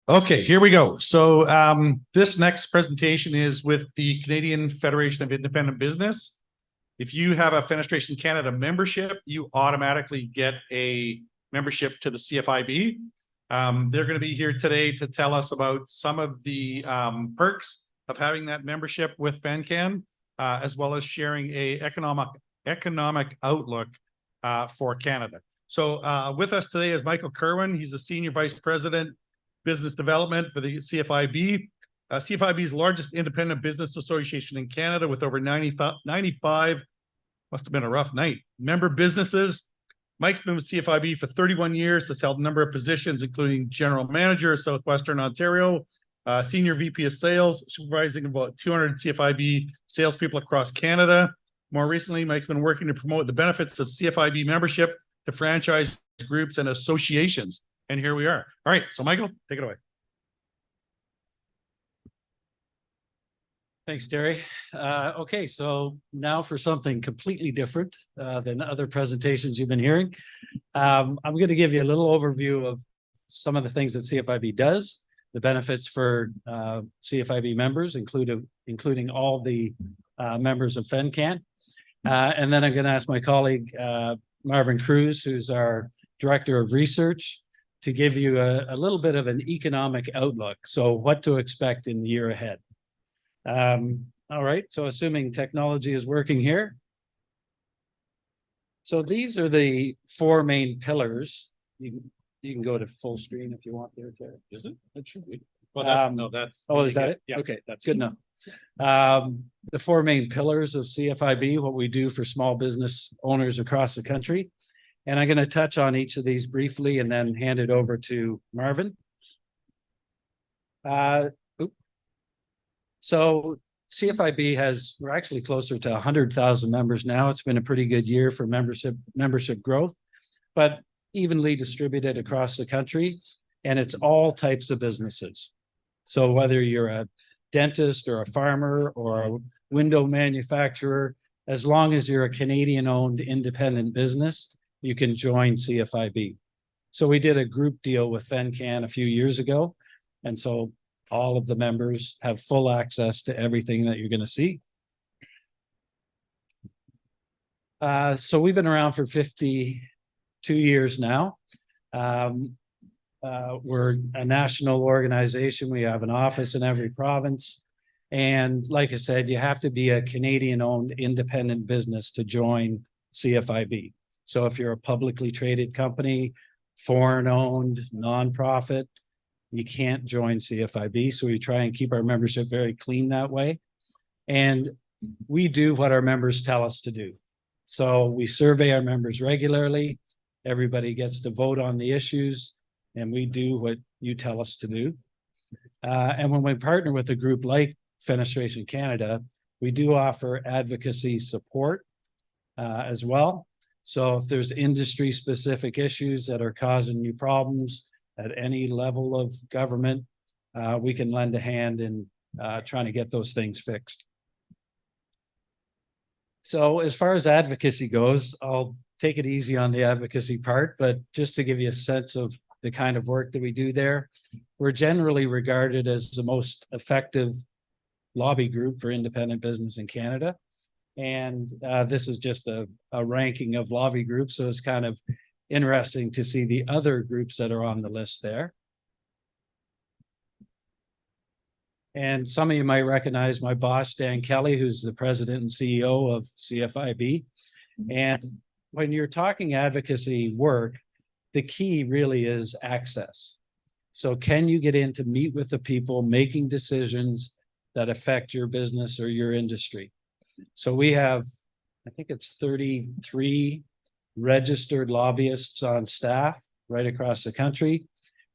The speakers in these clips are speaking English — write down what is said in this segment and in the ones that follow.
Okay, here we go. So this next presentation is with the Canadian Federation of Independent Business. If you have a Fenestration Canada membership, you automatically get a membership to the CFIB. They're going to be here today to tell us about some of the perks of having that membership with FenCan, as well as sharing a economic outlook for Canada. So with us today is Michael Kirwin. He's the Senior Vice President, Business Development for the CFIB. CFIB's largest independent business association in Canada with over 95, must have been a rough night, member businesses. Mike's been with CFIB for 31 years, has held a number of positions, including General Manager of Southwestern Ontario, Senior VP of Sales, supervising about 200 CFIB salespeople across Canada. More recently, Mike's been working to promote the benefits of CFIB membership to franchise groups and associations. And here we are. All right, so Michael, take it away. Thanks, Terry. Okay, so now for something completely different than other presentations you've been hearing. I'm going to give you a little overview of some of the things that CFIB does, the benefits for CFIB members, including all the members of FenCan. And then I'm going to ask my colleague, Marvin Cruz, who's our Director of Research, to give you a little bit of an economic outlook. So what to expect in the year ahead. All right, so assuming technology is working here. So these are the four main pillars. You can go to full screen if you want there, Terry. Is it? It should be. Well, no, that's. Oh, is that it? Yeah. Okay, that's good enough. The four main pillars of CFIB, what we do for small business owners across the country. And I'm going to touch on each of these briefly and then hand it over to Marvin. So CFIB we're actually closer to 100,000 members now. It's been a pretty good year for membership growth, but evenly distributed across the country. And it's all types of businesses. So whether you're a dentist or a farmer or a window manufacturer, as long as you're a Canadian-owned independent business, you can join CFIB. So we did a group deal with FenCan a few years ago. And so all of the members have full access to everything that you're going to see. So we've been around for 52 years now. We're a national organization. We have an office in every province. And like I said, you have to be a Canadian-owned independent business to join CFIB. So if you're a publicly traded company, foreign-owned, nonprofit, you can't join CFIB. So we try and keep our membership very clean that way. And we do what our members tell us to do. So we survey our members regularly. Everybody gets to vote on the issues, and we do what you tell us to do. And when we partner with a group like Fenestration Canada, we do offer advocacy support as well. So if there's industry-specific issues that are causing you problems at any level of government, we can lend a hand in trying to get those things fixed. So as far as advocacy goes, I'll take it easy on the advocacy part, but just to give you a sense of the kind of work that we do there, we're generally regarded as the most effective lobby group for independent business in Canada. And this is just a ranking of lobby groups. So it's kind of interesting to see the other groups that are on the list there. And some of you might recognize my boss, Dan Kelly, who's the president and CEO of CFIB. And when you're talking advocacy work, the key really is access. So can you get in to meet with the people making decisions that affect your business or your industry? So we have, I think it's 33 registered lobbyists on staff right across the country.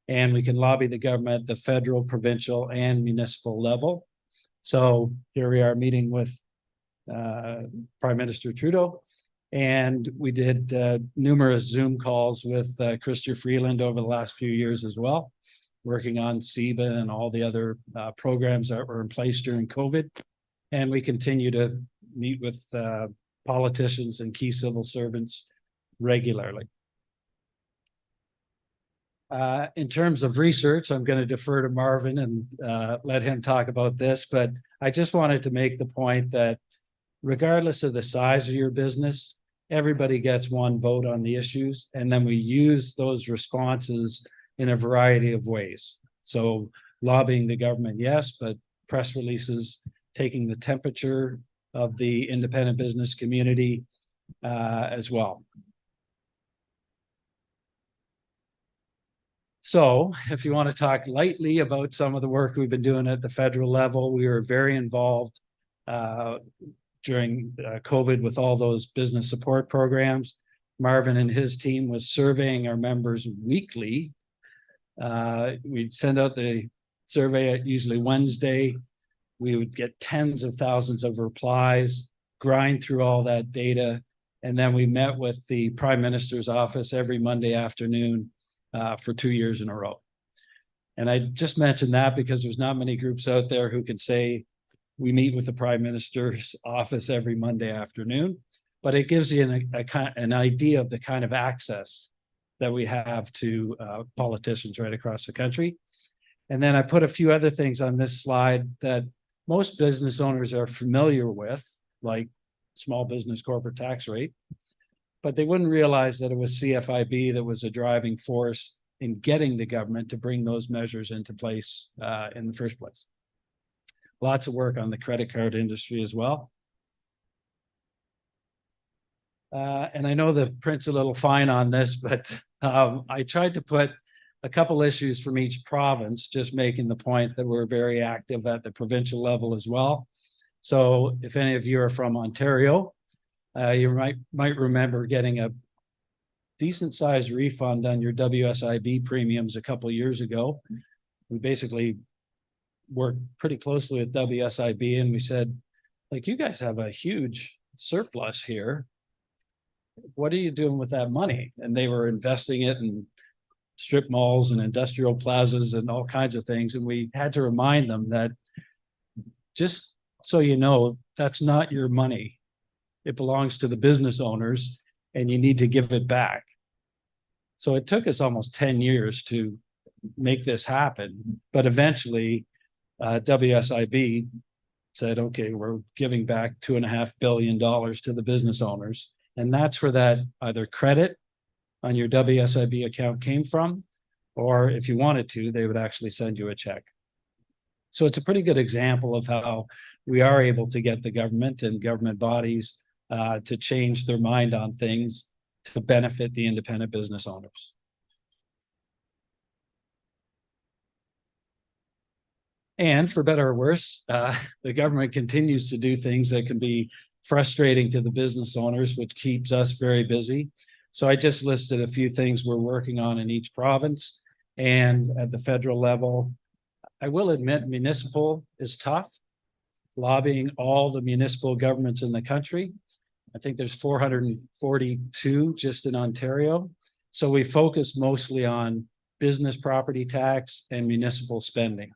And we can lobby the government at the federal, provincial, and municipal level. So here we are meeting with Prime Minister Trudeau. And we did numerous Zoom calls with Chrystia Freeland over the last few years as well, working on CEBA and all the other programs that were in place during COVID. And we continue to meet with politicians and key civil servants regularly. In terms of research, I'm going to defer to Marvin and let him talk about this, but I just wanted to make the point that regardless of the size of your business, everybody gets one vote on the issues, and then we use those responses in a variety of ways. So lobbying the government, yes, but press releases, taking the temperature of the independent business community as well. So if you want to talk lightly about some of the work we've been doing at the federal level, we were very involved during COVID with all those business support programs. Marvin and his team was surveying our members weekly. We'd send out the survey at usually Wednesday. We would get tens of thousands of replies, grind through all that data, and then we met with the Prime Minister's office every Monday afternoon for 2 years in a row. And I just mentioned that because there's not many groups out there who can say we meet with the Prime Minister's office every Monday afternoon, but it gives you an idea of the kind of access that we have to politicians right across the country. And then I put a few other things on this slide that most business owners are familiar with, like small business corporate tax rate, but they wouldn't realize that it was CFIB that was a driving force in getting the government to bring those measures into place in the first place. Lots of work on the credit card industry as well. And I know the print's a little fine on this, but I tried to put a couple issues from each province, just making the point that we're very active at the provincial level as well. So if any of you are from Ontario, you might remember getting a decent sized refund on your WSIB premiums a couple of years ago. We basically worked pretty closely with WSIB and we said, like, you guys have a huge surplus here. What are you doing with that money? And they were investing it in strip malls and industrial plazas and all kinds of things. And we had to remind them that, just so you know, that's not your money. It belongs to the business owners and you need to give it back. So it took us almost 10 years to make this happen. But eventually WSIB said, okay, we're giving back $2.5 billion to the business owners. And that's where that either credit on your WSIB account came from, or if you wanted to, they would actually send you a check. So it's a pretty good example of how we are able to get the government and government bodies to change their mind on things to benefit the independent business owners. And for better or worse, the government continues to do things that can be frustrating to the business owners, which keeps us very busy. So I just listed a few things we're working on in each province and at the federal level. I will admit municipal is tough, lobbying all the municipal governments in the country. I think there's 442 just in Ontario. So we focus mostly on business property tax and municipal spending.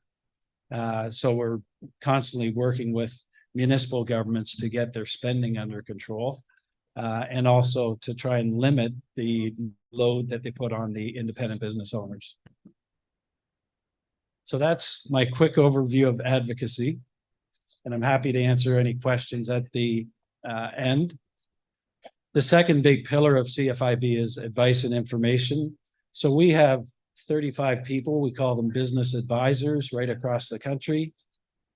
So we're constantly working with municipal governments to get their spending under control and also to try and limit the load that they put on the independent business owners. So that's my quick overview of advocacy, and I'm happy to answer any questions at the end. The second big pillar of CFIB is advice and information. So we have 35 people, we call them business advisors right across the country.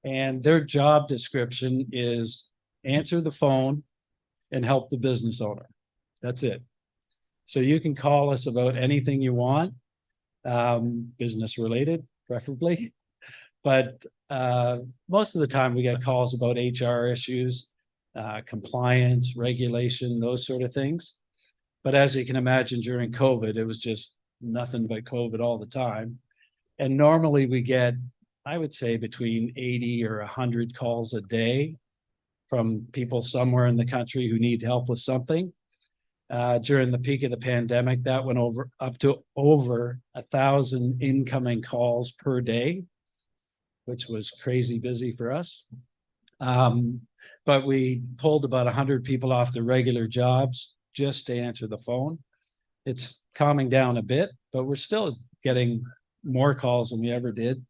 And their job description is answer the phone and help the business owner. That's it. So you can call us about anything you want, business related, preferably. But most of the time we get calls about HR issues, compliance, regulation, those sort of things. But as you can imagine, during COVID, it was just nothing but COVID all the time. And normally we get, I would say, between 80 or 100 calls a day from people somewhere in the country who need help with something. During the peak of the pandemic, that went up to over 1,000 incoming calls per day, which was crazy busy for us. But we pulled about 100 people off their regular jobs just to answer the phone. It's calming down a bit, but we're still getting more calls than we ever did.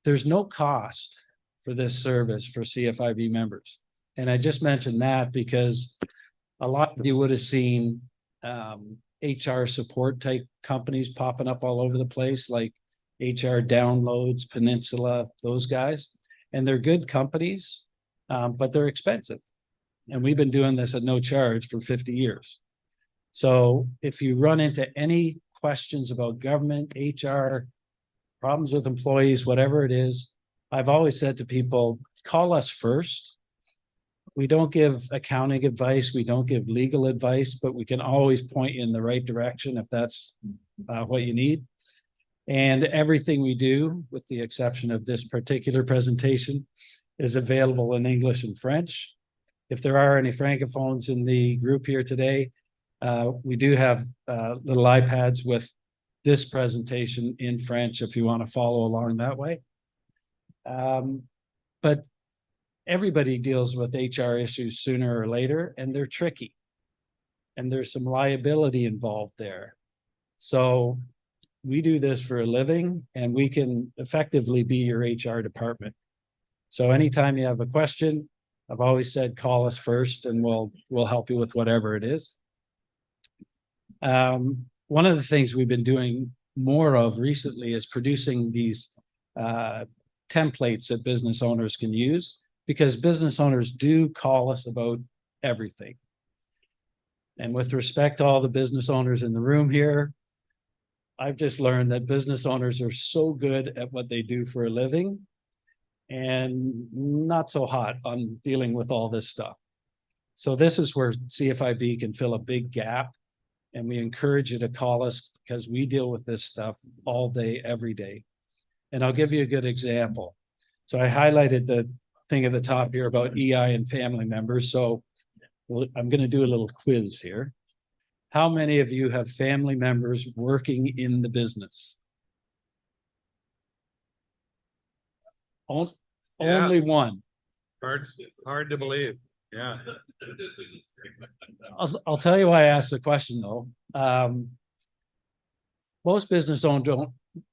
There's no cost for this service for CFIB members. And I just mentioned that because a lot of you would have seen HR support type companies popping up all over the place, like HR Downloads, Peninsula, those guys. And they're good companies, but they're expensive. And we've been doing this at no charge for 50 years. So if you run into any questions about government, HR, problems with employees, whatever it is, I've always said to people, call us first. We don't give accounting advice. We don't give legal advice, but we can always point you in the right direction if that's what you need. And everything we do, with the exception of this particular presentation, is available in English and French. If there are any francophones in the group here today, we do have little iPads with this presentation in French if you want to follow along that way. But everybody deals with HR issues sooner or later, and they're tricky. And there's some liability involved there. So we do this for a living, and we can effectively be your HR department. So anytime you have a question, I've always said, call us first and we'll help you with whatever it is. One of the things we've been doing more of recently is producing these templates that business owners can use, because business owners do call us about everything. And with respect to all the business owners in the room here, I've just learned that business owners are so good at what they do for a living and not so hot on dealing with all this stuff. So this is where CFIB can fill a big gap, and we encourage you to call us because we deal with this stuff all day, every day. And I'll give you a good example. So I highlighted the thing at the top here about EI and family members. So I'm going to do a little quiz here. How many of you have family members working in the business? Only one. Hard to believe. Yeah. I'll tell you why I asked the question though. Most business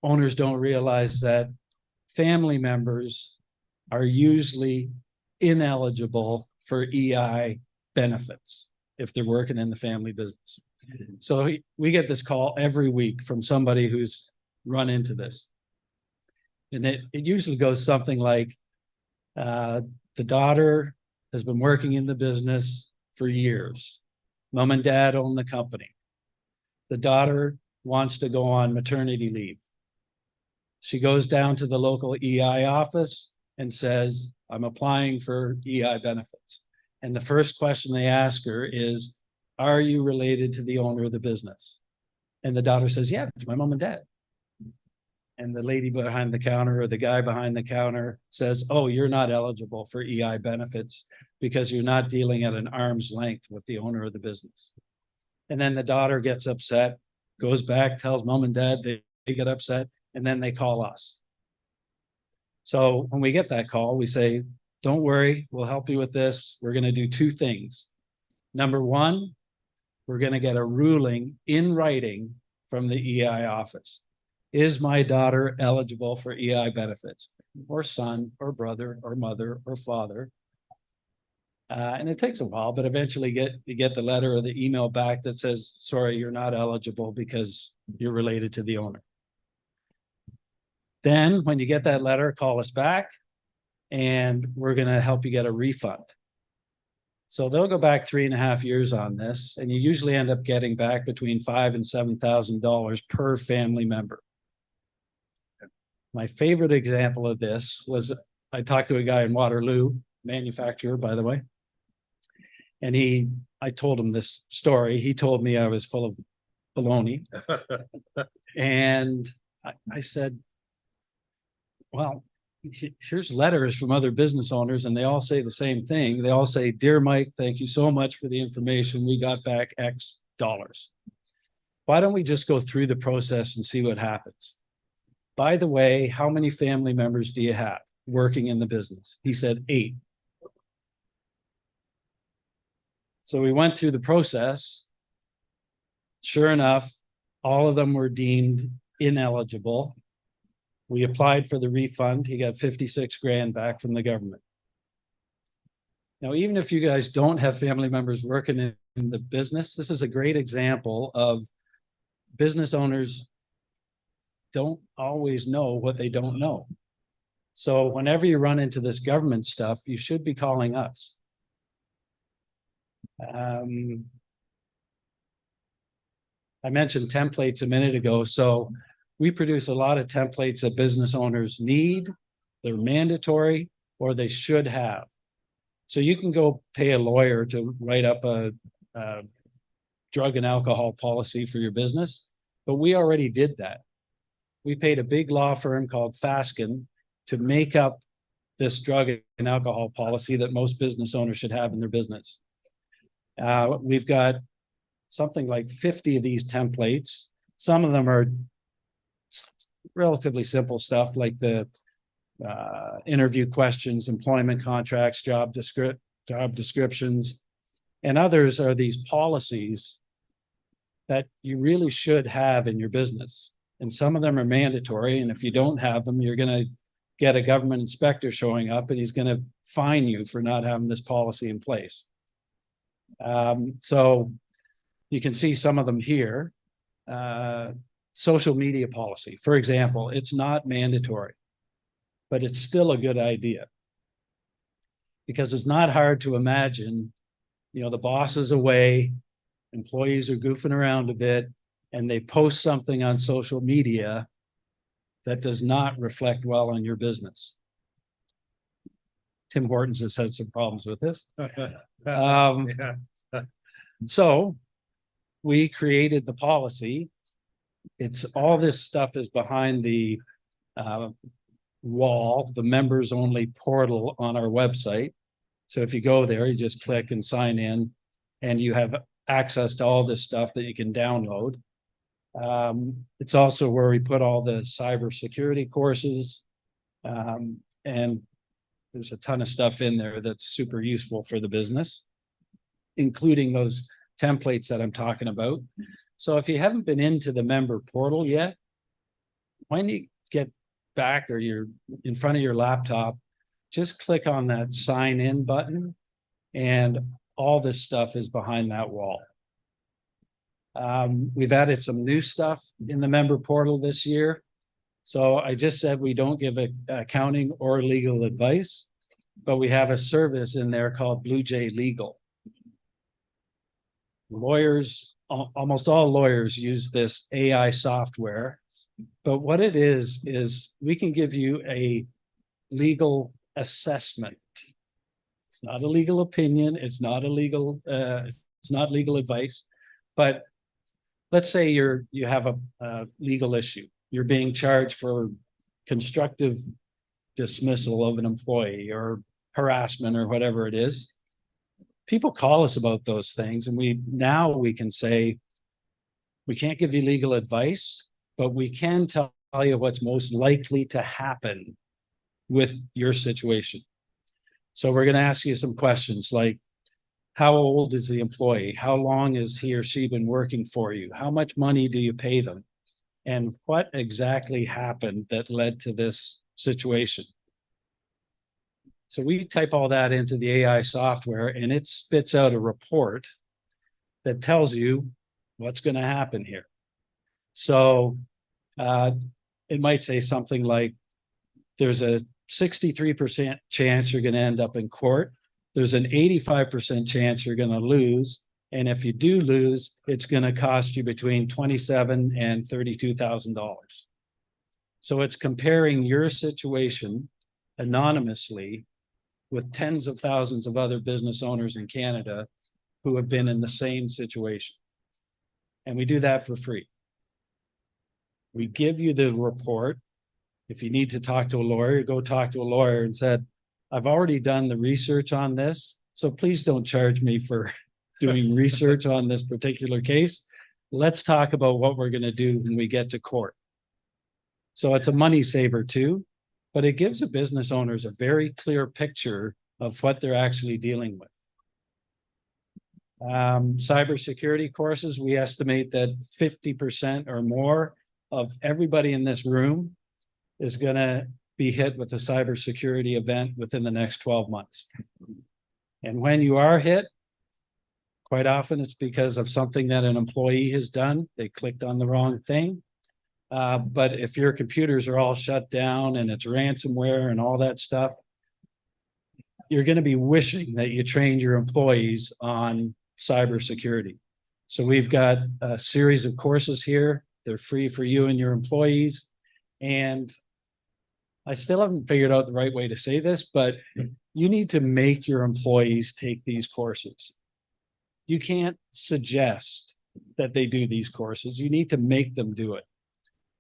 owners don't realize that family members are usually ineligible for EI benefits if they're working in the family business. So we get this call every week from somebody who's run into this. And it usually goes something like, the daughter has been working in the business for years. Mom and dad own the company. The daughter wants to go on maternity leave. She goes down to the local EI office and says, I'm applying for EI benefits. And the first question they ask her is, are you related to the owner of the business? And the daughter says, yeah, it's my mom and dad. And the lady behind the counter or the guy behind the counter says, oh, you're not eligible for EI benefits because you're not dealing at an arm's length with the owner of the business. And then the daughter gets upset, goes back, tells mom and dad, they get upset, and then they call us. So when we get that call, we say, don't worry, we'll help you with this. We're going to do two things. Number one, we're going to get a ruling in writing from the EI office. Is my daughter eligible for EI benefits? Or son, or brother, or mother, or father? And it takes a while, but eventually you get the letter or the email back that says, sorry, you're not eligible because you're related to the owner. Then when you get that letter, call us back and we're going to help you get a refund. So they'll go back 3.5 years on this, and you usually end up getting back between $5,000 and $7,000 per family member. My favorite example of this was I talked to a guy in Waterloo, manufacturer, by the way. And I told him this story. He told me I was full of baloney. And I said, well, here's letters from other business owners, and they all say the same thing. They all say, dear Mike, thank you so much for the information. We got back X dollars. Why don't we just go through the process and see what happens? By the way, how many family members do you have working in the business? He said 8. So we went through the process. Sure enough, All of them were deemed ineligible. We applied for the refund. He got 56 grand back from the government. Now, even if you guys don't have family members working in the business, this is a great example of business owners don't always know what they don't know. So whenever you run into this government stuff, you should be calling us. I mentioned templates a minute ago. So we produce a lot of templates that business owners need, they're mandatory, or they should have. So you can go pay a lawyer to write up a drug and alcohol policy for your business, but we already did that. We paid a big law firm called FenCan to make up this drug and alcohol policy that most business owners should have in their business. We've got something like 50 of these templates. Some of them are relatively simple stuff like the interview questions, employment contracts, job descriptions, and others are these policies that you really should have in your business. And some of them are mandatory. And if you don't have them, you're going to get a government inspector showing up and he's going to fine you for not having this policy in place. So you can see some of them here. Social media policy, for example, it's not mandatory, but it's still a good idea because it's not hard to imagine, you know, the boss is away, employees are goofing around a bit, and they post something on social media that does not reflect well on your business. Tim Hortons has had some problems with this. So we created the policy. It's all this stuff is behind the wall, the members only portal on our website. So if you go there, you just click and sign in and you have access to all this stuff that you can download. It's also where we put all the cybersecurity courses. And there's a ton of stuff in there that's super useful for the business, including those templates that I'm talking about. So if you haven't been into the member portal yet, when you get back or you're in front of your laptop, just click on that sign in button and all this stuff is behind that wall. We've added some new stuff in the member portal this year. So I just said we don't give accounting or legal advice, but we have a service in there called Blue Jay Legal. Lawyers, almost all lawyers use this AI software, but what it is we can give you a legal assessment. It's not a legal opinion. It's not legal advice, but let's say you have a legal issue. You're being charged for constructive dismissal of an employee or harassment or whatever it is. People call us about those things, and we can say, we can't give you legal advice, but we can tell you what's most likely to happen with your situation. So we're going to ask you some questions like, how old is the employee? How long has he or she been working for you? How much money do you pay them? And what exactly happened that led to this situation? So we type all that into the AI software and it spits out a report that tells you what's going to happen here. So it might say something like, there's a 63% chance you're going to end up in court. There's an 85% chance you're going to lose. And if you do lose, it's going to cost you between $27,000 and $32,000. So it's comparing your situation anonymously with tens of thousands of other business owners in Canada who have been in the same situation. And we do that for free. We give you the report. If you need to talk to a lawyer, go talk to a lawyer and said, I've already done the research on this, so please don't charge me for doing research on this particular case. Let's talk about what we're going to do when we get to court. So it's a money saver too, but it gives the business owners a very clear picture of what they're actually dealing with. Cybersecurity courses, we estimate that 50% or more of everybody in this room is gonna be hit with a cybersecurity event within the next 12 months. And when you are hit, quite often it's because of something that an employee has done. They clicked on the wrong thing. But if your computers are all shut down and it's ransomware and all that stuff, you're going to be wishing that you trained your employees on cybersecurity. So we've got a series of courses here. They're free for you and your employees. And I still haven't figured out the right way to say this, but you need to make your employees take these courses. You can't suggest that they do these courses. You need to make them do it.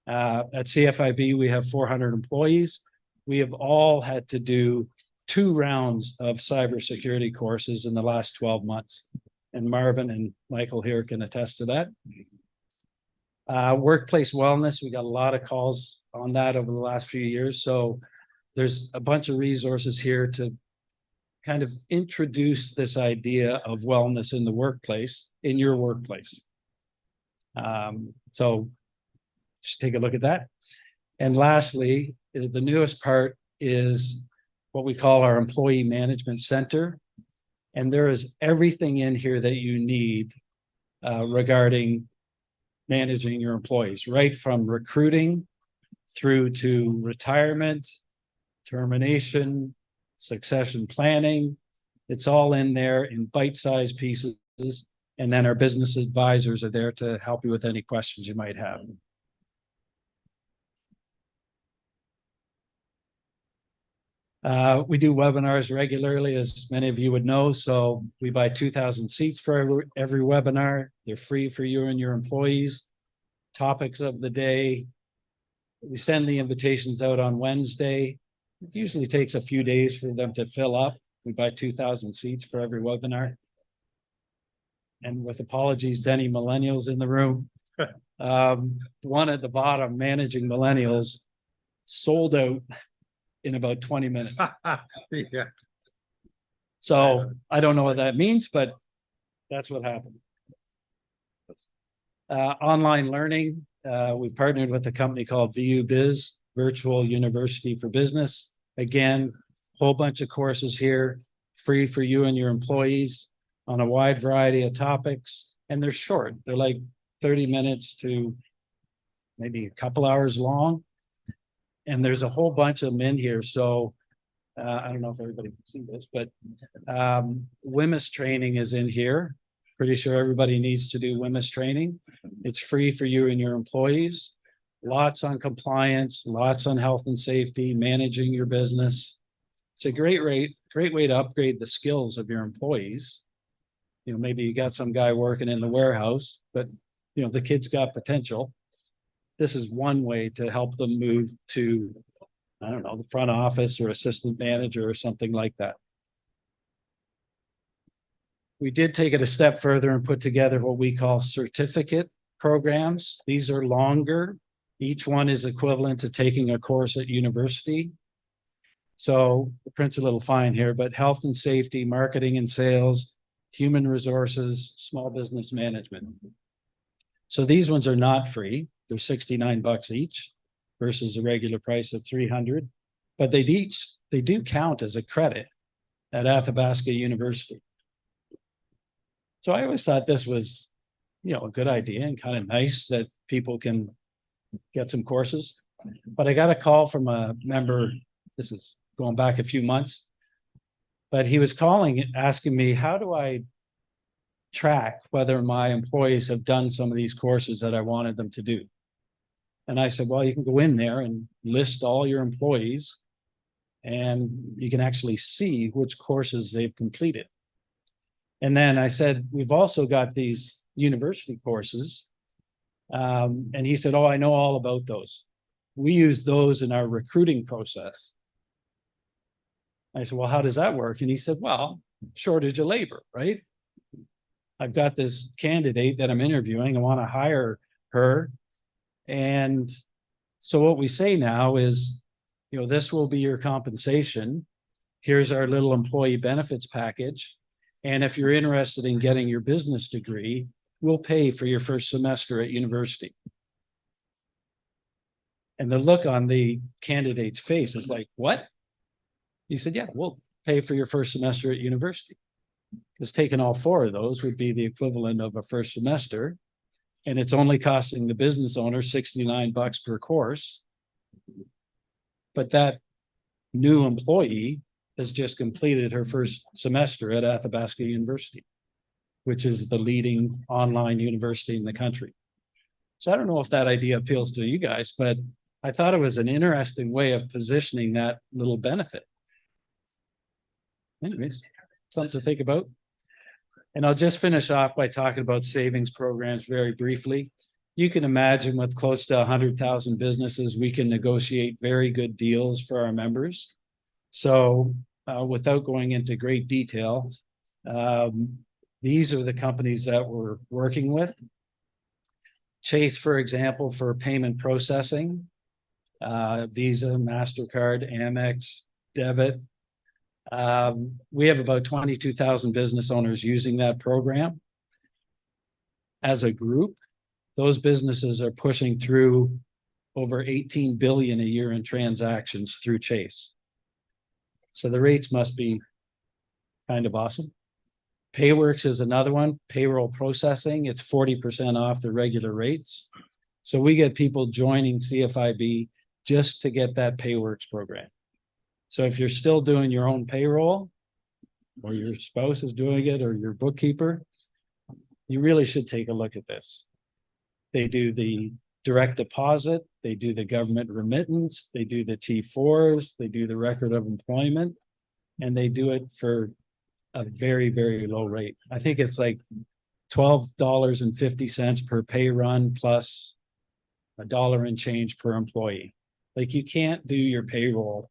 At CFIB, we have 400 employees. We have all had to do 2 rounds of cybersecurity courses in the last 12 months. And Marvin and Michael here can attest to that. Workplace wellness, we got a lot of calls on that over the last few years. So there's a bunch of resources here to kind of introduce this idea of wellness in the workplace, in your workplace. So just take a look at that. And lastly, the newest part is what we call our Employee Management Center. And there is everything in here that you need regarding managing your employees, right from recruiting through to retirement, termination, succession planning. It's all in there in bite-sized pieces. And then our business advisors are there to help you with any questions you might have. We do webinars regularly, as many of you would know. So we buy 2,000 seats for every webinar. They're free for you and your employees. Topics of the day. We send the invitations out on Wednesday. It usually takes a few days for them to fill up. We buy 2,000 seats for every webinar. And with apologies to any millennials in the room, one at the bottom, managing millennials, sold out in about 20 minutes. Yeah. So I don't know what that means, but that's what happened. Online learning, we've partnered with a company called VU Biz, Virtual University for Business. Again, whole bunch of courses here, free for you and your employees on a wide variety of topics. And they're short. They're like 30 minutes to maybe a couple hours long. And there's a whole bunch of them in here. So I don't know if everybody can see this, but WMIS training is in here. Pretty sure everybody needs to do WMIS training. It's free for you and your employees. Lots on compliance, lots on health and safety, managing your business. It's a great way to upgrade the skills of your employees. You know, maybe you got some guy working in the warehouse, but you know, the kid's got potential. This is one way to help them move to, I don't know, the front office or assistant manager or something like that. We did take it a step further and put together what we call certificate programs. These are longer. Each one is equivalent to taking a course at university. So the print's a little fine here, but health and safety, marketing and sales, human resources, small business management. So these ones are not free. They're $69 each versus a regular price of $300, but they do count as a credit at Athabasca University. So I always thought this was, you know, a good idea and kind of nice that people can get some courses. But I got a call from a member, this is going back a few months, but he was calling, asking me, how do I track whether my employees have done some of these courses that I wanted them to do? And I said, well, you can go in there and list all your employees and you can actually see which courses they've completed. And then I said, we've also got these university courses. And he said, oh, I know all about those. We use those in our recruiting process. I said, well, how does that work? And he said, well, shortage of labor, right? I've got this candidate that I'm interviewing. I want to hire her. And so what we say now is, you know, this will be your compensation. Here's our little employee benefits package. And if you're interested in getting your business degree, we'll pay for your first semester at university. And the look on the candidate's face is like, what? He said, yeah, we'll pay for your first semester at university. Because taking all 4 of those would be the equivalent of a first semester. And it's only costing the business owner $69 per course. But that new employee has just completed her first semester at Athabasca University, which is the leading online university in the country. So I don't know if that idea appeals to you guys, but I thought it was an interesting way of positioning that little benefit. Anyways, something to think about. And I'll just finish off by talking about savings programs very briefly. You can imagine with close to 100,000 businesses, we can negotiate very good deals for our members. So without going into great detail, these are the companies that we're working with. Chase, for example, for payment processing, Visa, MasterCard, Amex, debit. We have about 22,000 business owners using that program. As a group, those businesses are pushing through over 18 billion a year in transactions through Chase. So the rates must be kind of awesome. Payworks is another one, payroll processing. It's 40% off the regular rates. So we get people joining CFIB just to get that Payworks program. So if you're still doing your own payroll, or your spouse is doing it, or your bookkeeper, you really should take a look at this. They do the direct deposit, they do the government remittance, they do the T4s, they do the record of employment, and they do it for a very, very low rate. I think it's like $12.50 per pay run plus $1 and change per employee. Like, you can't do your payroll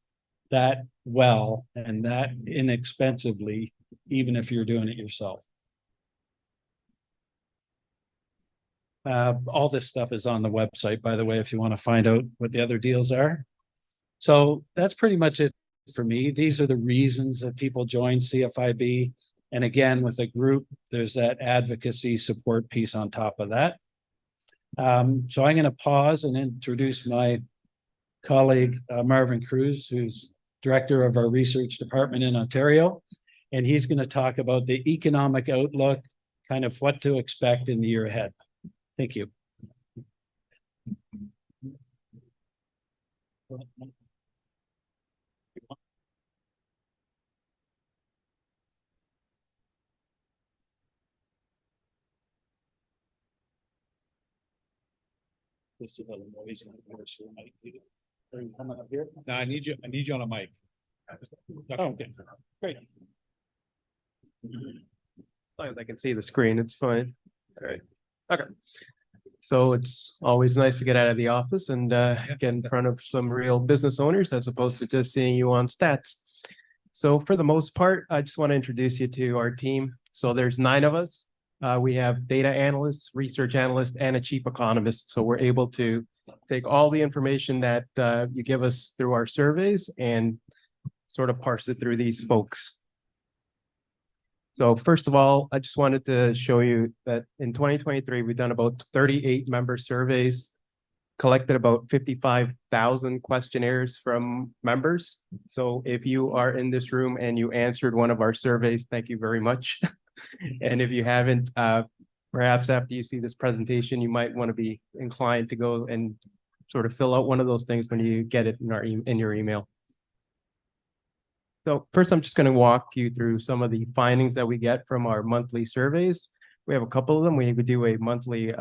that well and that inexpensively, even if you're doing it yourself. All this stuff is on the website, by the way, if you want to find out what the other deals are. So that's pretty much it for me. These are the reasons that people join CFIB. And again, with a group, there's that advocacy support piece on top of that. So I'm going to pause and introduce my colleague, Marvin Cruz, who's director of our research department in Ontario. And he's going to talk about the economic outlook, kind of what to expect in the year ahead. Thank you. This is a little noisy. Come up here. No, I need you on a mic. Oh, okay, great. As long as I can see the screen, it's fine. All right. Okay. So it's always nice to get out of the office and get in front of some real business owners as opposed to just seeing you on stats. So for the most part, I just want to introduce you to our team. So there's 9 of us. We have data analysts, research analysts, and a chief economist. So we're able to take all the information that you give us through our surveys and sort of parse it through these folks. So first of all, I just wanted to show you that in 2023, we've done about 38 member surveys, collected about 55,000 questionnaires from members. So if you are in this room and you answered one of our surveys, thank you very much. And if you haven't, perhaps after you see this presentation, you might want to be inclined to go and sort of fill out one of those things when you get it in your email. So first, I'm just going to walk you through some of the findings that we get from our monthly surveys. We have a couple of them. We do a monthly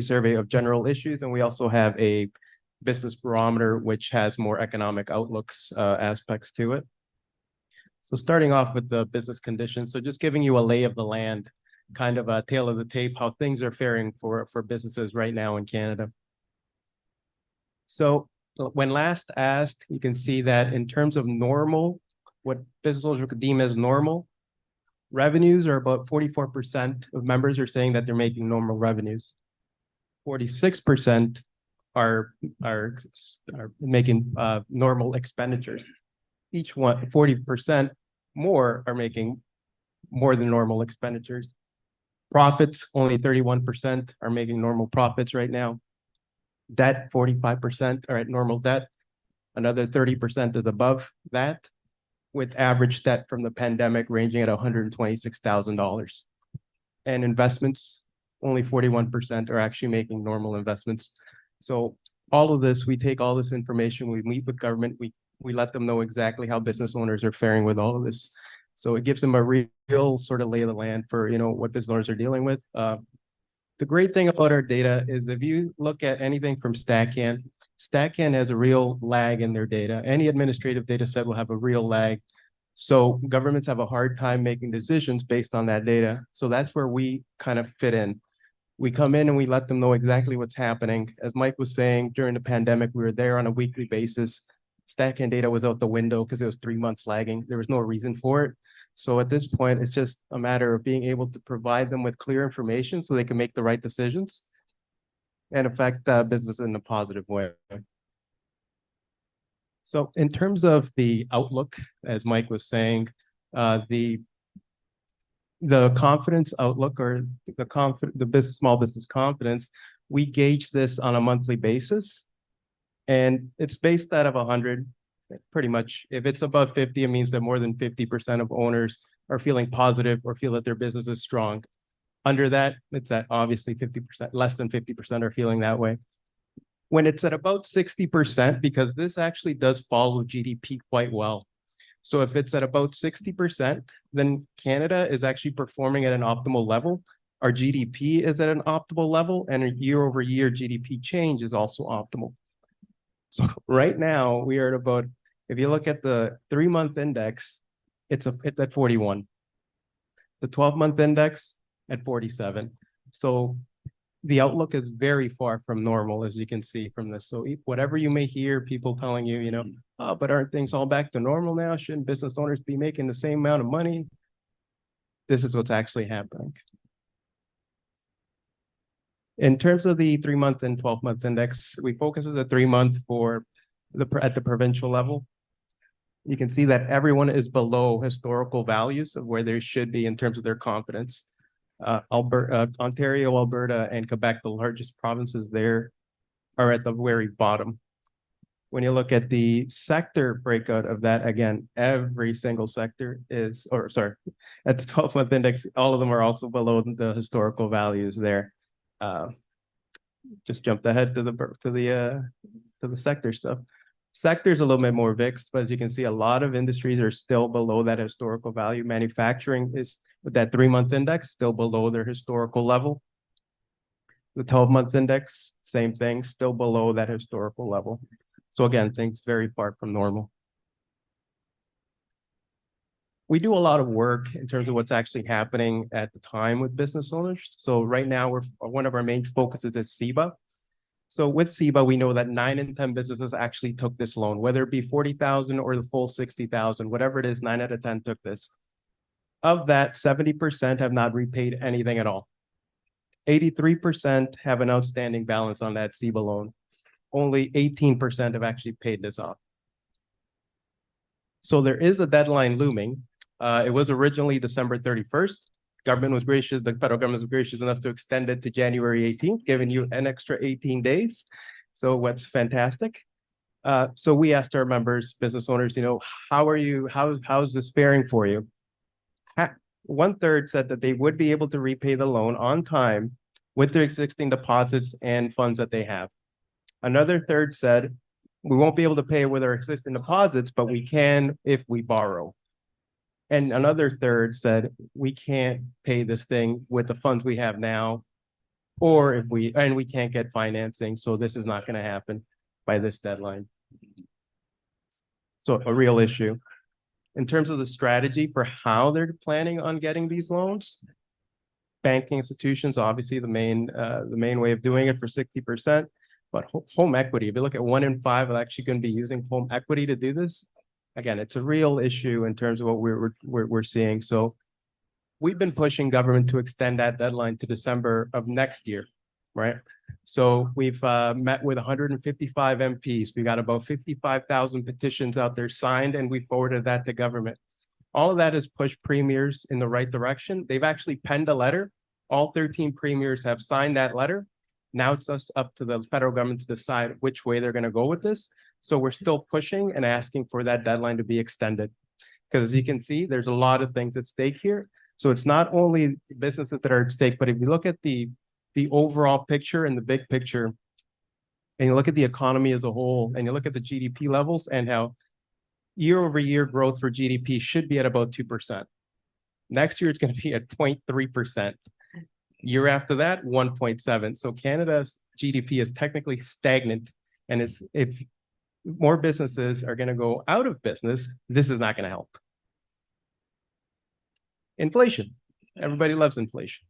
survey of general issues, and we also have a business barometer, which has more economic outlooks aspects to it. So starting off with the business conditions, so just giving you a lay of the land, kind of a tail of the tape, how things are faring for businesses right now in Canada. So when last asked, you can see that in terms of normal, what business owners would deem as normal, revenues are about 44% of members are saying that they're making normal revenues. 46% are making normal expenditures. Each one, 40% more are making more than normal expenditures. Profits, only 31% are making normal profits right now. Debt, 45% are at normal debt. Another 30% is above that, with average debt from the pandemic ranging at $126,000. And investments, only 41% are actually making normal investments. So all of this, we take all this information, we meet with government, we let them know exactly how business owners are faring with all of this. So it gives them a real sort of lay of the land for, what business owners are dealing with. The great thing about our data is if you look at anything from StatCan has a real lag in their data. Any administrative data set will have a real lag. So governments have a hard time making decisions based on that data. So that's where we kind of fit in. We come in and we let them know exactly what's happening. As Mike was saying, during the pandemic, we were there on a weekly basis. StatCan data was out the window because it was 3 months lagging. There was no reason for it. So at this point, it's just a matter of being able to provide them with clear information so they can make the right decisions and affect business in a positive way. So in terms of the outlook, as Mike was saying, the confidence outlook or the small business confidence, we gauge this on a monthly basis. And it's based out of 100, pretty much. If it's above 50, it means that more than 50% of owners are feeling positive or feel that their business is strong. Under that, it's at obviously 50%, less than 50% are feeling that way. When it's at about 60%, because this actually does follow GDP quite well. So if it's at about 60%, then Canada is actually performing at an optimal level. Our GDP is at an optimal level, and a year-over-year GDP change is also optimal. So right now we are at about, if you look at the 3-month index, it's at 41. The 12-month index at 47. So the outlook is very far from normal, as you can see from this. So whatever you may hear people telling you, oh, but aren't things all back to normal now? Shouldn't business owners be making the same amount of money? This is what's actually happening. In terms of the 3-month and 12-month index, we focus on the 3-month at the provincial level. You can see that everyone is below historical values of where they should be in terms of their confidence. Ontario, Alberta, and Quebec, the largest provinces there, are at the very bottom. When you look at the sector breakout of that, again, every single sector is, at the 12-month index, all of them are also below the historical values there. Just jumped ahead to the sector stuff. Sector's a little bit more mixed, but as you can see, a lot of industries are still below that historical value. Manufacturing is, with that 3-month index, still below their historical level. The 12-month index, same thing, still below that historical level. So again, things very far from normal. We do a lot of work in terms of what's actually happening at the time with business owners. So right now, one of our main focuses is CFIB. So with CFIB, we know that 9 in 10 businesses actually took this loan, whether it be 40,000 or the full 60,000, whatever it is, 9 out of 10 took this. Of that, 70% have not repaid anything at all. 83% have an outstanding balance on that CFIB loan. Only 18% have actually paid this off. So there is a deadline looming. It was originally December 31st. The federal government was gracious enough to extend it to January 18th, giving you an extra 18 days. So what's fantastic. So we asked our members, business owners, how's this faring for you? 1/3 said that they would be able to repay the loan on time with their existing deposits and funds that they have. Another 1/3 said, we won't be able to pay with our existing deposits, but we can if we borrow. And another 1/3 said, we can't pay this thing with the funds we have now, or we can't get financing, so this is not going to happen by this deadline. So a real issue. In terms of the strategy for how they're planning on getting these loans, banking institutions, obviously the main way of doing it for 60%, but home equity, if you look at 1 in 5 are actually going to be using home equity to do this. Again, it's a real issue in terms of what we're seeing. So we've been pushing government to extend that deadline to December of next year, right? So we've met with 155 MPs. We got about 55,000 petitions out there signed, and we forwarded that to government. All of that has pushed premiers in the right direction. They've actually penned a letter. All 13 premiers have signed that letter. Now it's just up to the federal government to decide which way they're going to go with this. So we're still pushing and asking for that deadline to be extended. Because as you can see, there's a lot of things at stake here. So it's not only businesses that are at stake, but if you look at the overall picture and the big picture, and you look at the economy as a whole, and you look at the GDP levels and how year-over-year growth for GDP should be at about 2%. Next year, it's going to be at 0.3%. Year after that, 1.7. So Canada's GDP is technically stagnant. And if more businesses are going to go out of business, this is not going to help. Inflation. Everybody loves inflation.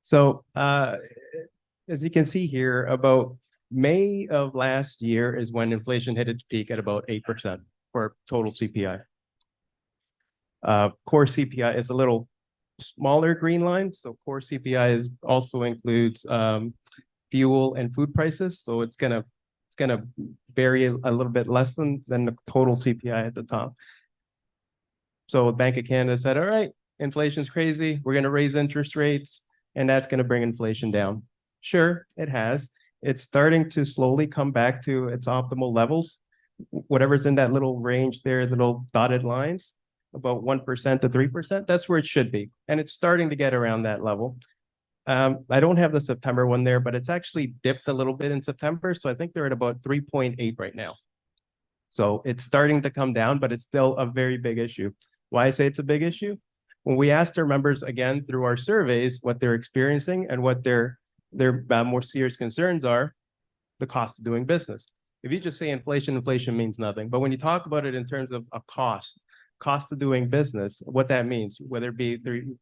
So as you can see here, about May of last year is when inflation hit its peak at about 8% for total CPI. Core CPI is a little smaller green line. So core CPI also includes fuel and food prices. So it's gonna vary a little bit less than the total CPI at the top. So Bank of Canada said, all right, inflation's crazy. We're gonna raise interest rates, and that's gonna bring inflation down. Sure, it has. It's starting to slowly come back to its optimal levels. Whatever's in that little range there, little dotted lines, about 1% to 3%, that's where it should be. And it's starting to get around that level. I don't have the September one there, but it's actually dipped a little bit in September. So I think they're at about 3.8 right now. So it's starting to come down, but it's still a very big issue. Why I say it's a big issue? When we asked our members again through our surveys what they're experiencing and what their more serious concerns are, the cost of doing business. If you just say inflation, inflation means nothing. But when you talk about it in terms of a cost of doing business, what that means, whether it be the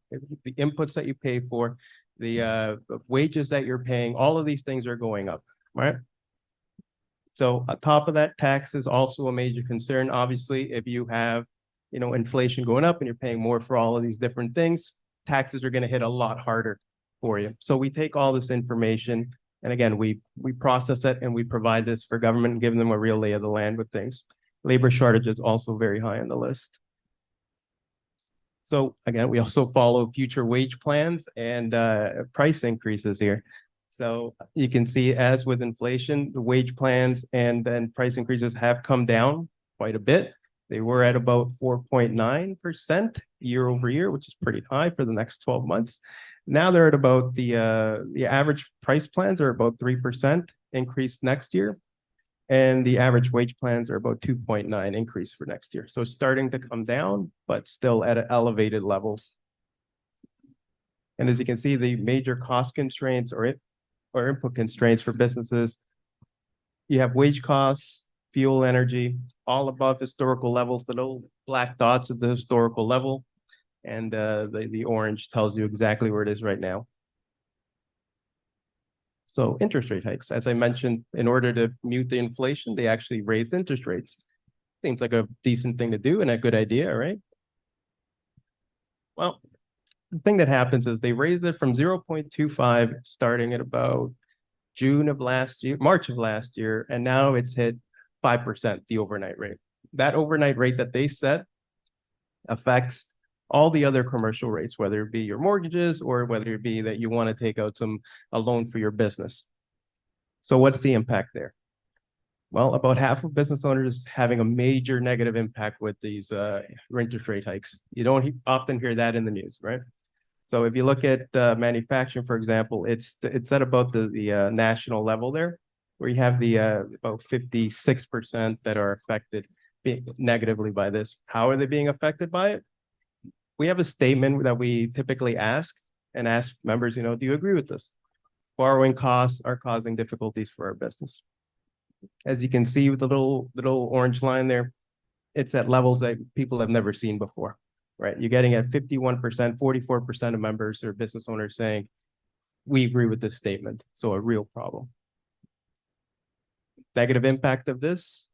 inputs that you pay for, the wages that you're paying, all of these things are going up, right? So on top of that, tax is also a major concern. Obviously, if you have, inflation going up and you're paying more for all of these different things, taxes are going to hit a lot harder for you. So we take all this information, and again, we process it and we provide this for government and give them a real lay of the land with things. Labor shortage is also very high on the list. So again, we also follow future wage plans and price increases here. So you can see, as with inflation, the wage plans and then price increases have come down quite a bit. They were at about 4.9% year over year, which is pretty high for the next 12 months. Now they're at about the average price plans are about 3% increase next year. And the average wage plans are about 2.9 increase for next year. So it's starting to come down, but still at elevated levels. And as you can see, the major cost constraints or input constraints for businesses, you have wage costs, fuel, energy, all above historical levels. The little black dots is the historical level, and the orange tells you exactly where it is right now. So interest rate hikes, as I mentioned, in order to mute the inflation, they actually raised interest rates. Seems like a decent thing to do and a good idea, right? Well, the thing that happens is they raised it from 0.25 starting at about March of last year, and now it's hit 5%, the overnight rate. That overnight rate that they set affects all the other commercial rates, whether it be your mortgages or whether it be that you want to take out a loan for your business. So what's the impact there? Well, about half of business owners having a major negative impact with these interest rate hikes. You don't often hear that in the news, right? So if you look at manufacturing, for example, it's at about the national level there, where you have the about 56% that are affected negatively by this. How are they being affected by it? We have a statement that we typically ask members, do you agree with this? Borrowing costs are causing difficulties for our business. As you can see with the little orange line there, it's at levels that people have never seen before, right? You're getting at 51%, 44% of members or business owners saying, we agree with this statement. So a real problem. Negative impact of this,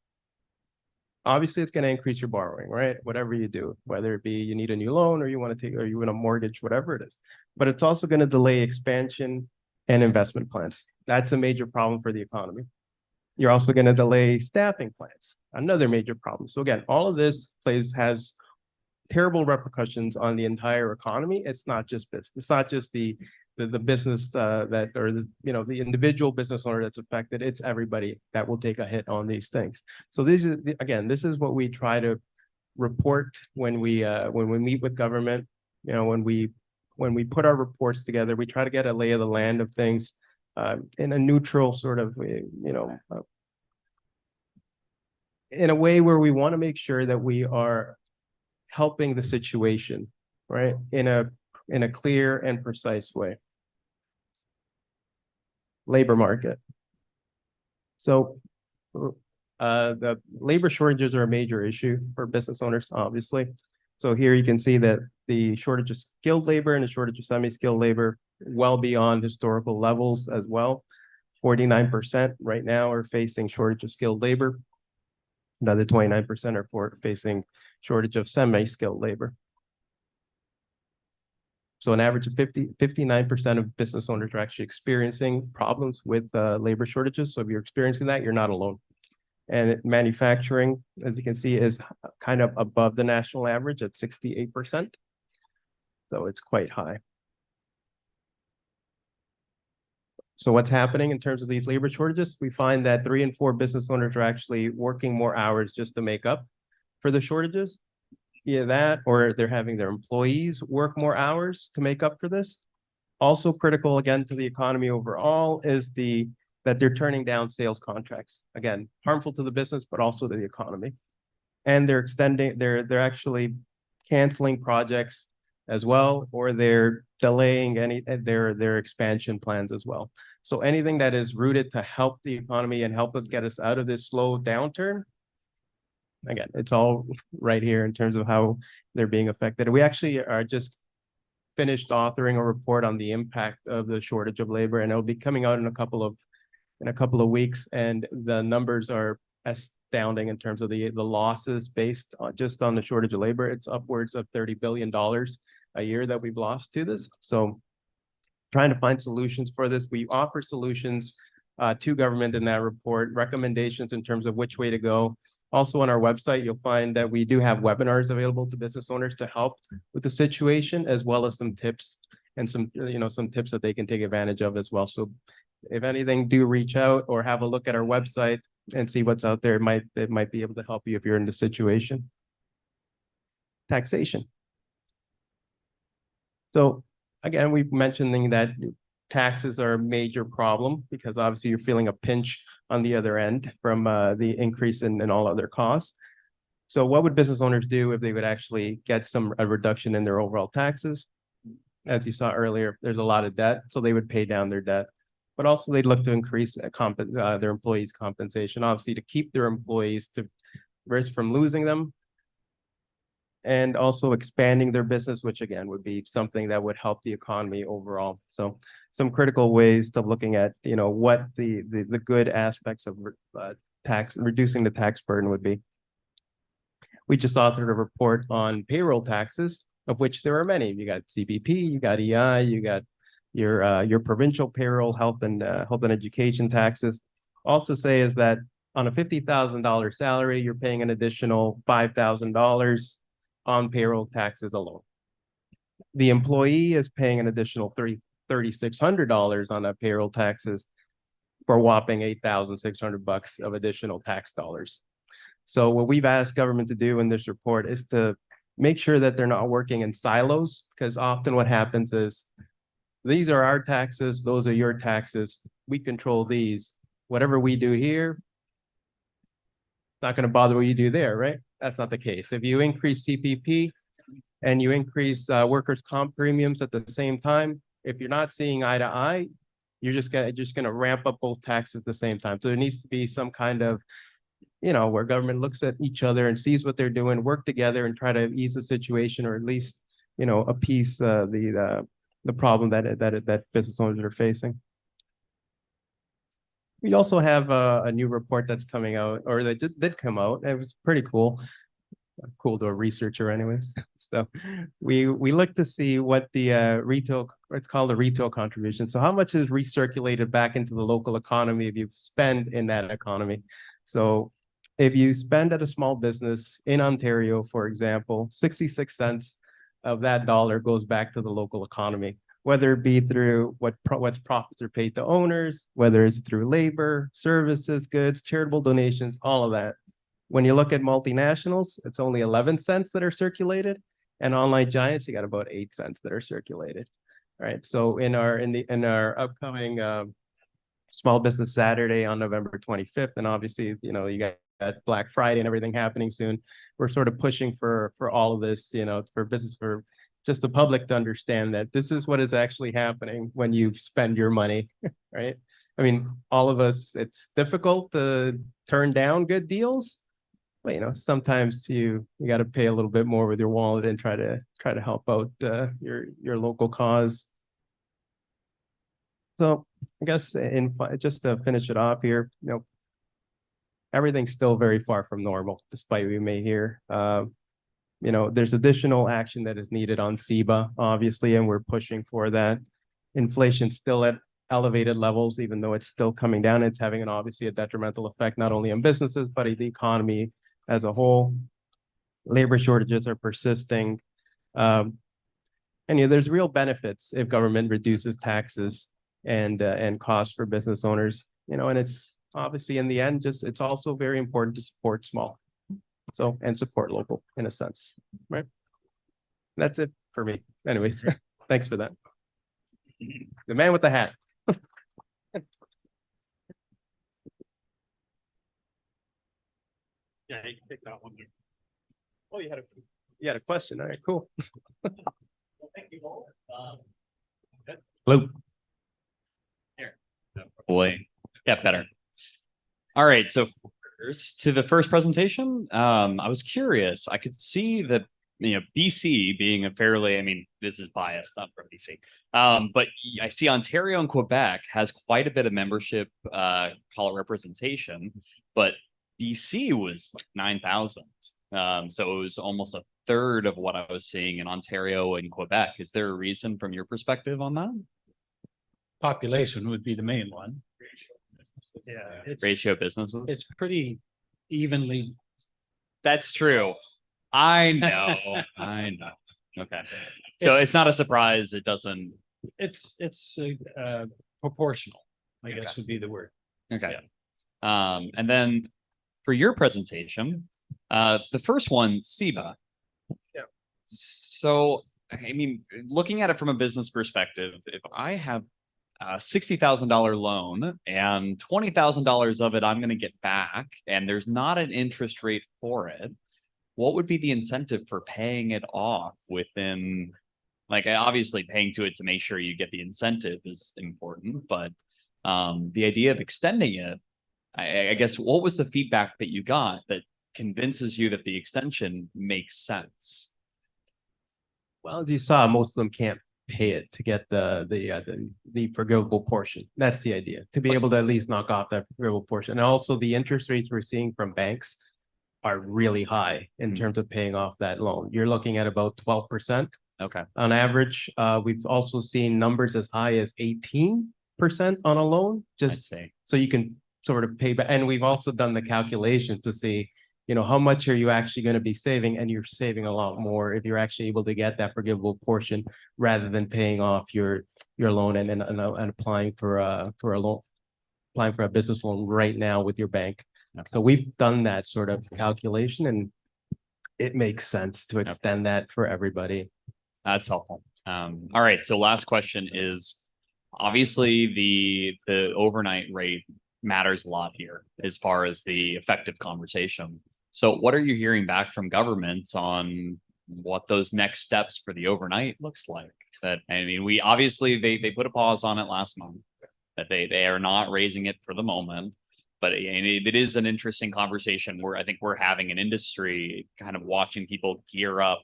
obviously it's going to increase your borrowing, right? Whatever you do, whether it be you need a new loan or you want to take, or you want a mortgage, whatever it is. But it's also going to delay expansion and investment plans. That's a major problem for the economy. You're also going to delay staffing plans, another major problem. So again, all of this has terrible repercussions on the entire economy. It's not just business. It's not just the business that, or the, you know, the individual business owner that's affected. It's everybody that will take a hit on these things. So this is, again, this is what we try to report when we meet with government. You know, when we put our reports together, we try to get a lay of the land of things in a neutral sort of, you know, in a way where we want to make sure that we are helping the situation, right, in a clear and precise way. Labor market. So the labor shortages are a major issue for business owners, obviously. So here you can see that the shortage of skilled labor and the shortage of semi-skilled labor well beyond historical levels as well. 49% right now are facing shortage of skilled labor. Another 29% are facing shortage of semi-skilled labor. So an average of 59% of business owners are actually experiencing problems with labor shortages. So if you're experiencing that, you're not alone. And manufacturing, as you can see, is kind of above the national average at 68%. So it's quite high. So what's happening in terms of these labor shortages? We find that 3 in 4 business owners are actually working more hours just to make up for the shortages. Either that, or they're having their employees work more hours to make up for this. Also critical, again, to the economy overall is that they're turning down sales contracts. Again, harmful to the business, but also to the economy. And they're they're actually canceling projects as well, or they're delaying their expansion plans as well. So anything that is rooted to help the economy and help us get us out of this slow downturn, again, it's all right here in terms of how they're being affected. We actually are just finished authoring a report on the impact of the shortage of labor, and it'll be coming out in a couple of weeks. And the numbers are astounding in terms of the losses based on just on the shortage of labor. It's upwards of $30 billion a year that we've lost to this. So trying to find solutions for this. We offer solutions to government in that report, recommendations in terms of which way to go. Also on our website, you'll find that we do have webinars available to business owners to help with the situation, as well as some tips and some tips that they can take advantage of as well. So if anything, do reach out or have a look at our website and see what's out there. It might be able to help you if you're in the situation. Taxation. So again, we've mentioning that taxes are a major problem because obviously you're feeling a pinch on the other end from the increase in all other costs. So what would business owners do if they would actually get a reduction in their overall taxes? As you saw earlier, there's a lot of debt, so they would pay down their debt. But also they'd look to increase their employees' compensation, obviously to keep their employees to risk from losing them, and also expanding their business, which again would be something that would help the economy overall. So some critical ways to looking at, what the good aspects of reducing the tax burden would be. We just authored a report on payroll taxes, of which there are many. You got CBP, you got EI, you got your provincial payroll, health and education taxes. Also say is that on a $50,000 salary, you're paying an additional $5,000 on payroll taxes alone. The employee is paying an additional $3,600 on that payroll taxes for a whopping $8,600 of additional tax dollars. So what we've asked government to do in this report is to make sure that they're not working in silos, because often what happens is these are our taxes, those are your taxes, we control these. Whatever we do here, it's not going to bother what you do there, right? That's not the case. If you increase CPP and you increase workers' comp premiums at the same time, if you're not seeing eye to eye, you're just gonna ramp up both taxes at the same time. So there needs to be some kind of, where government looks at each other and sees what they're doing, work together and try to ease the situation, or at least, appease the problem that business owners are facing. We also have a new report that's coming out, or that just did come out. It was pretty cool. Cool to a researcher anyways. So we look to see what the retail, it's called the retail contribution. So how much is recirculated back into the local economy if you spend in that economy? So if you spend at a small business in Ontario, for example, 66 cents of that dollar goes back to the local economy, whether it be through what's profits are paid to owners, whether it's through labor, services, goods, charitable donations, all of that. When you look at multinationals, it's only 11 cents that are circulated, and online giants, you got about 8 cents that are circulated. Right. So in our upcoming Small Business Saturday on November 25th, and obviously, you got Black Friday and everything happening soon. We're sort of pushing for all of this, for business, for just the public to understand that this is what is actually happening when you spend your money, right? I mean, all of us, it's difficult to turn down good deals, but sometimes you got to pay a little bit more with your wallet and try to help out your local cause. So I guess just to finish it off here, everything's still very far from normal, despite we may hear. There's additional action that is needed on CEBA, obviously, and we're pushing for that. Inflation's still at elevated levels, even though it's still coming down. It's having obviously a detrimental effect, not only on businesses, but the economy as a whole. Labor shortages are persisting. And there's real benefits if government reduces taxes and costs for business owners, and it's obviously in the end, it's also very important to support small. And support local in a sense, right? That's it for me. Anyways, thanks for that. The man with the hat. Yeah, you can take that one. Oh, you had a question. All right, cool. Well, thank you all. Hello. Boy, yeah, better. All right, so to the first presentation, I was curious. I could see that BC being a fairly, I mean, this is biased, not from BC, but I see Ontario and Quebec has quite a bit of membership, call it representation, but BC was like 9,000. So it was almost a third of what I was seeing in Ontario and Quebec. Is there a reason from your perspective on that? Population would be the main one. Yeah, Ratio businesses. it's pretty evenly. That's true. I know. I know. Okay. So it's not a surprise. It doesn't. It's proportional, I guess would be the word. Okay. And then for your presentation, the first one, CEBA. Yeah. So, I mean, looking at it from a business perspective, if I have a $60,000 loan and $20,000 of it I'm going to get back, and there's not an interest rate for it, what would be the incentive for paying it off within, like, obviously paying to it to make sure you get the incentive is important, but the idea of extending it, I guess, what was the feedback that you got that convinces you that the extension makes sense? Well, as you saw, most of them can't pay it to get the forgivable portion. That's the idea, to be able to at least knock off that forgivable portion. And also the interest rates we're seeing from banks are really high in terms of paying off that loan. You're looking at about 12%. Okay. On average. We've also seen numbers as high as 18% on a loan, just so you can sort of pay back. And we've also done the calculation to see, how much are you actually going to be saving, and you're saving a lot more if you're actually able to get that forgivable portion rather than paying off your loan and applying for a loan, applying for a business loan right now with your bank. Okay. So we've done that sort of calculation, and it makes sense to extend that for everybody. That's helpful. All right. So last question is, obviously the overnight rate matters a lot here as far as the effective conversation. So what are you hearing back from governments on what those next steps for the overnight looks like? That, I mean, we obviously they put a pause on it last month, that they are not raising it for the moment. But it is an interesting conversation where I think we're having an industry kind of watching people gear up.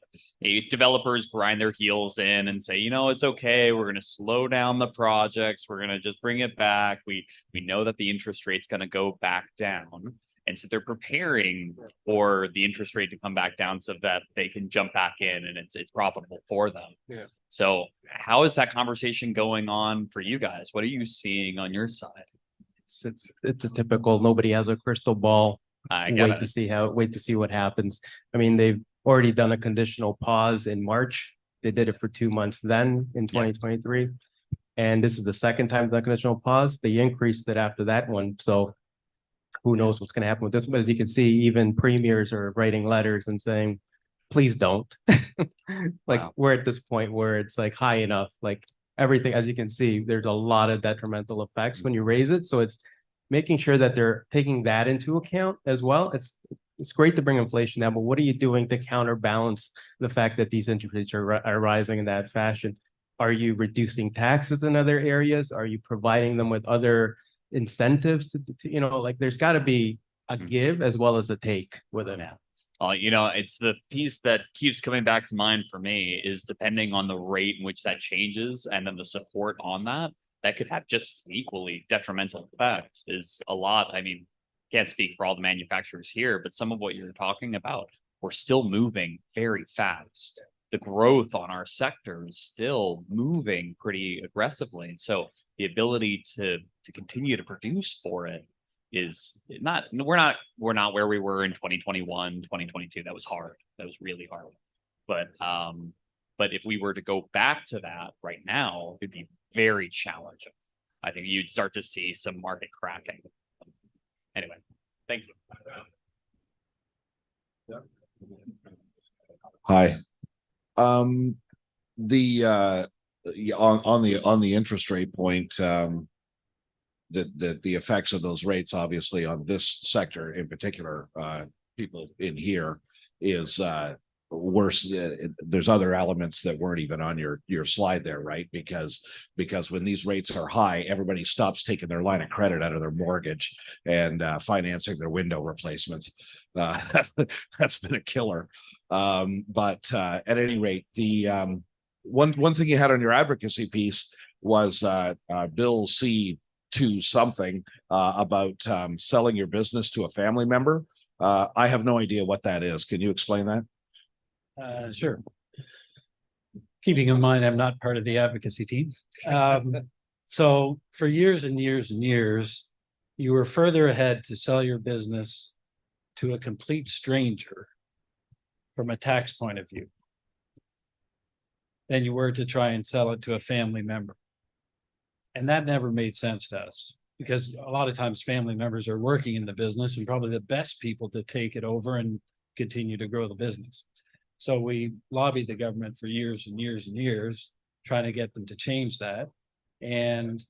Developers grind their heels in and say, it's okay. We're going to slow down the projects. We're going to just bring it back. We know that the interest rate's going to go back down. And so they're preparing for the interest rate to come back down so that they can jump back in and it's profitable for them. Yeah. So how is that conversation going on for you guys? What are you seeing on your side? It's a typical, nobody has a crystal ball. I wait gotta, to see what happens. I mean, they've already done a conditional pause in March. They did it for 2 months then in 2023. And this is the second time the conditional pause. They increased it after that one. So who knows what's going to happen with this? But as you can see, even premiers are writing letters and saying, please don't. Like Wow. we're at this point where it's like high enough, like everything, as you can see, there's a lot of detrimental effects when you raise it. So it's making sure that they're taking that into account as well. It's great to bring inflation down, but what are you doing to counterbalance the fact that these interest rates are rising in that fashion? Are you reducing taxes in other areas? Are you providing them with other incentives to like there's got to be a give as well as a take with it. Yeah. It's the piece that keeps coming back to mind for me is depending on the rate in which that changes and then the support on that could have just equally detrimental effects is a lot. I mean, can't speak for all the manufacturers here, but some of what you're talking about, we're still moving very fast. The growth on our sector is still moving pretty aggressively. So the ability to continue to produce for it is not, we're not where we were in 2021, 2022. That was hard. That was really hard. But if we were to go back to that right now, it'd be very challenging. I think you'd start to see some market cracking. Anyway, thank you. Hi. The on the interest rate point, the effects of those rates, obviously, on this sector in particular, people in here is worse. There's other elements that weren't even on your slide there, right? Because when these rates are high, everybody stops taking their line of credit out of their mortgage and financing their window replacements. That's been a killer. But at any rate, the one thing you had on your advocacy piece was Bill C2 something about selling your business to a family member. I have no idea what that is. Can you explain that? Sure. Keeping in mind, I'm not part of the advocacy team. So for years and years and years, you were further ahead to sell your business to a complete stranger from a tax point of view than you were to try and sell it to a family member. And that never made sense to us because a lot of times family members are working in the business and probably the best people to take it over and continue to grow the business. So we lobbied the government for years and years and years, trying to get them to change that. And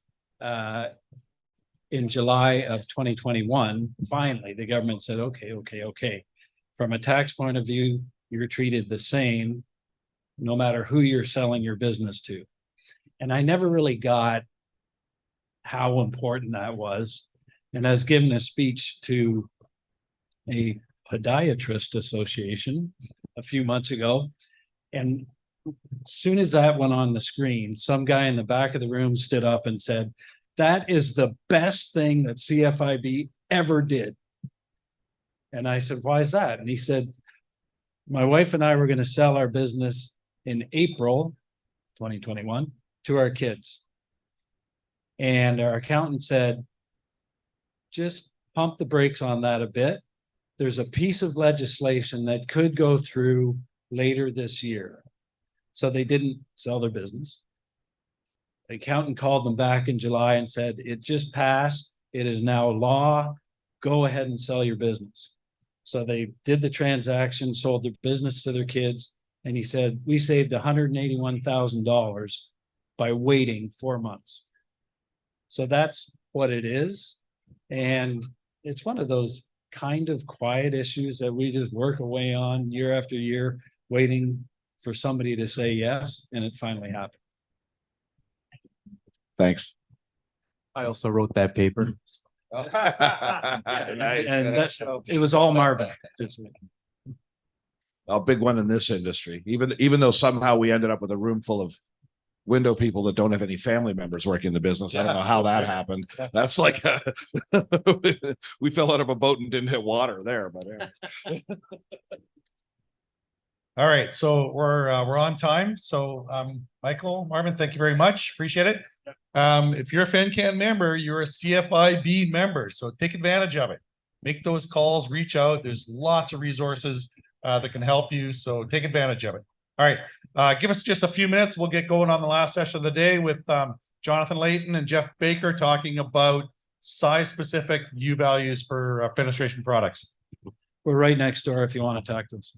in July of 2021, finally, the government said, okay. From a tax point of view, you're treated the same, no matter who you're selling your business to. And I never really got how important that was. And I was given a speech to a podiatrist association a few months ago. And as soon as that went on the screen, some guy in the back of the room stood up and said, that is the best thing that CFIB ever did. And I said, why is that? And he said, my wife and I were going to sell our business in April 2021 to our kids. And our accountant said, just pump the brakes on that a bit. There's a piece of legislation that could go through later this year. So they didn't sell their business. The accountant called them back in July and said, it just passed. It is now law. Go ahead and sell your business. So they did the transaction, sold their business to their kids. And he said, we saved $181,000 by waiting 4 months. So that's what it is. And it's one of those kind of quiet issues that we just work away on year after year, waiting for somebody to say yes. And it finally happened. Thanks. I also wrote that paper. And that's, it was all Marvin. A big one in this industry, even though somehow we ended up with a room full of window people that don't have any family members working in the business. I don't know how that happened. That's like we fell out of a boat and didn't hit water there, but yeah. All right, so we're on time. So Michael, Marvin, thank you very much. Appreciate it. If you're a FenCan member, you're a CFIB member, so take advantage of it. make those calls, reach out. There's lots of resources that can help you. So take advantage of it. All right. Give us just a few minutes. We'll get going on the last session of the day with Jonathan Layton and Jeff Baker talking about size specific U values for fenestration products. We're right next door if you want to talk to us.